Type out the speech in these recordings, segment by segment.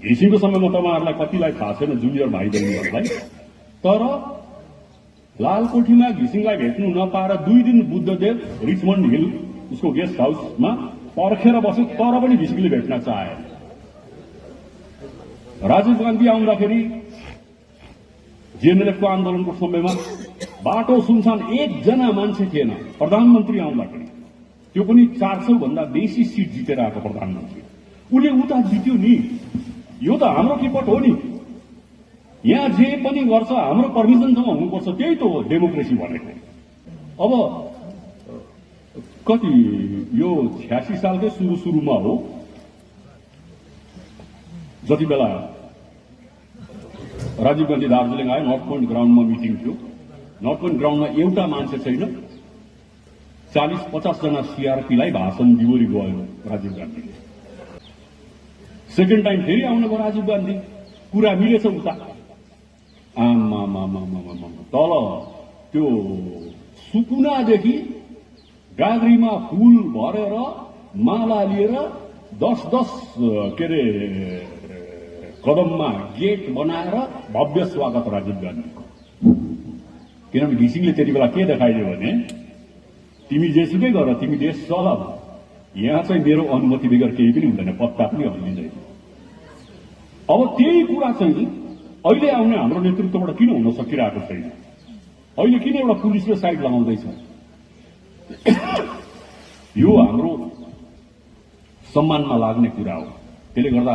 घिसिङको समयमा तपाईँहरूलाई कतिलाई थाहा छैन, जुनियर भाइ बहिनीहरूलाई, तर लालकोठीमा घिसिङलाई भेट्नु नपाएर 2 दिन बुद्धदेव रिचमन्ड हिल उसको गेस्ट हाउसमा पर्खेर बस्यो, तर पनि घिसिङले भेट्न चाहे। राजीव गान्धी आउँदाखेरि जेएनएलएफको आन्दोलनको समयमा बाटो सुनसान, एकजना मान्छे थिएन। प्रधानमन्त्री आउँदाखेरि त्यो पनि 400 भन्दा बेसी सिट जितेर आएको प्रधानमन्त्री, उसले उता जित्यो नि। यो त हाम्रो किपट हो नि। यहाँ जे पनि गर्छ हाम्रो पर्मिसनसँग हुनुपर्छ, त्यही त हो डेमोक्रेसी भनेको। अब कति यो 86 सालकै सुरुमा हो, जति बेला राजीव गान्धी दार्जिलिङ आयो, नर्थ पोइन्ट ग्राउन्डमा मिटिङ थियो। नर्थ पोइन्ट ग्राउन्डमा एउटा मान्छे छैन, 40-50 जना सीआरपीलाई भाषण दिवरी गयो राजीव गान्धीले। सेकेन्ड टाइम फेरि आउनुभयो राजीव गान्धी, कुरा मिलेछ उता। तल त्यो सुकुनादेखि गाग्रीमा फूल भरेर माला लिएर 10-10 के अरे कदममा गेट बनाएर भव्य स्वागत राजीव गान्धीको। किनभने घिसिङले त्यति बेला के देखाइदियो भने, तिमी जेसुकै गर, तिमी देश चलाऊ, यहाँ चाहिँ मेरो अनुमति बगैर केही पनि हुँदैन, पत्ता पनि हल्लिँदैन। अब त्यही कुरा चाहिँ अहिले आउने हाम्रो नेतृत्वबाट किन हुन सकिरहेको छैन? अहिले किन एउटा पुलिसले साइड लगाउँदैछ? यो हाम्रो सम्मानमा लाग्ने कुरा हो। त्यसले गर्दा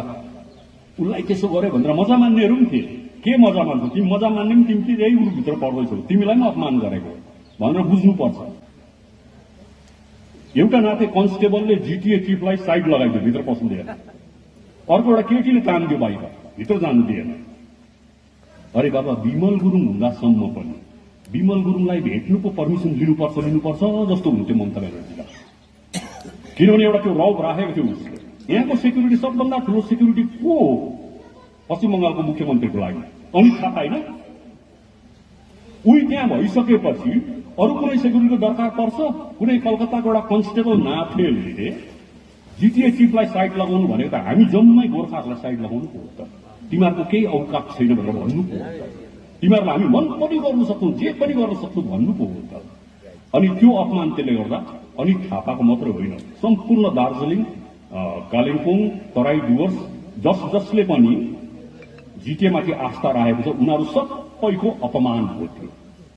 उसलाई त्यसो गर्यो भनेर मजा मान्नेहरू पनि थिए। के मजा मान्छौ तिमी? मजा मान्ने पनि तिमी त्यही उभित्र पर्दैछौ, तिमीलाई पनि अपमान गरेको भनेर बुझ्नुपर्छ। एउटा नाथे कन्स्टेबलले जिटिए चिफलाई साइड लगाइदियो, भित्र पस्नु दिएन। अर्को एउटा केटीले तान्दियो बाहिर, भित्र जानु दिएन। अरे बाबा, विमल गुरुङ हुँदासम्म पनि विमल गुरुङलाई भेट्नुको पर्मिसन लिनुपर्छ जस्तो हुन्थ्यो ममता ब्यानर्जीलाई। किनभने एउटा त्यो रौब राखेको थियो उसले। यहाँको सेक्युरिटी सबभन्दा ठुलो सेक्युरिटी को हो? पश्चिम बंगालको मुख्यमन्त्रीको लागि अमित थापा होइन? उही त्यहाँ भइसकेपछि अरू कुनै सेक्युरिटीको दरकार पर्छ? कुनै कलकत्ताको एउटा कन्स्टेबल नाथेले जिटिए चिफलाई साइड लगाउनु भनेको त हामी जम्मै गोर्खाहरूलाई साइड लगाउनु पो हो त। तिमीहरूको केही औकात छैन भनेर भन्नु पो हो त। तिमीहरूलाई हामी मन पनि गर्न सक्छौँ, जे पनि गर्न सक्छौँ भन्नु पो हो त। अनि त्यो अपमान त्यसले गर्दा अनित थापाको मात्र होइन, सम्पूर्ण दार्जिलिङ, कालिम्पोङ, तराई डुवर्स जसले पनि जिटिएमाथि आस्था राखेको छ, उनीहरू सबैको अपमान हो थियो।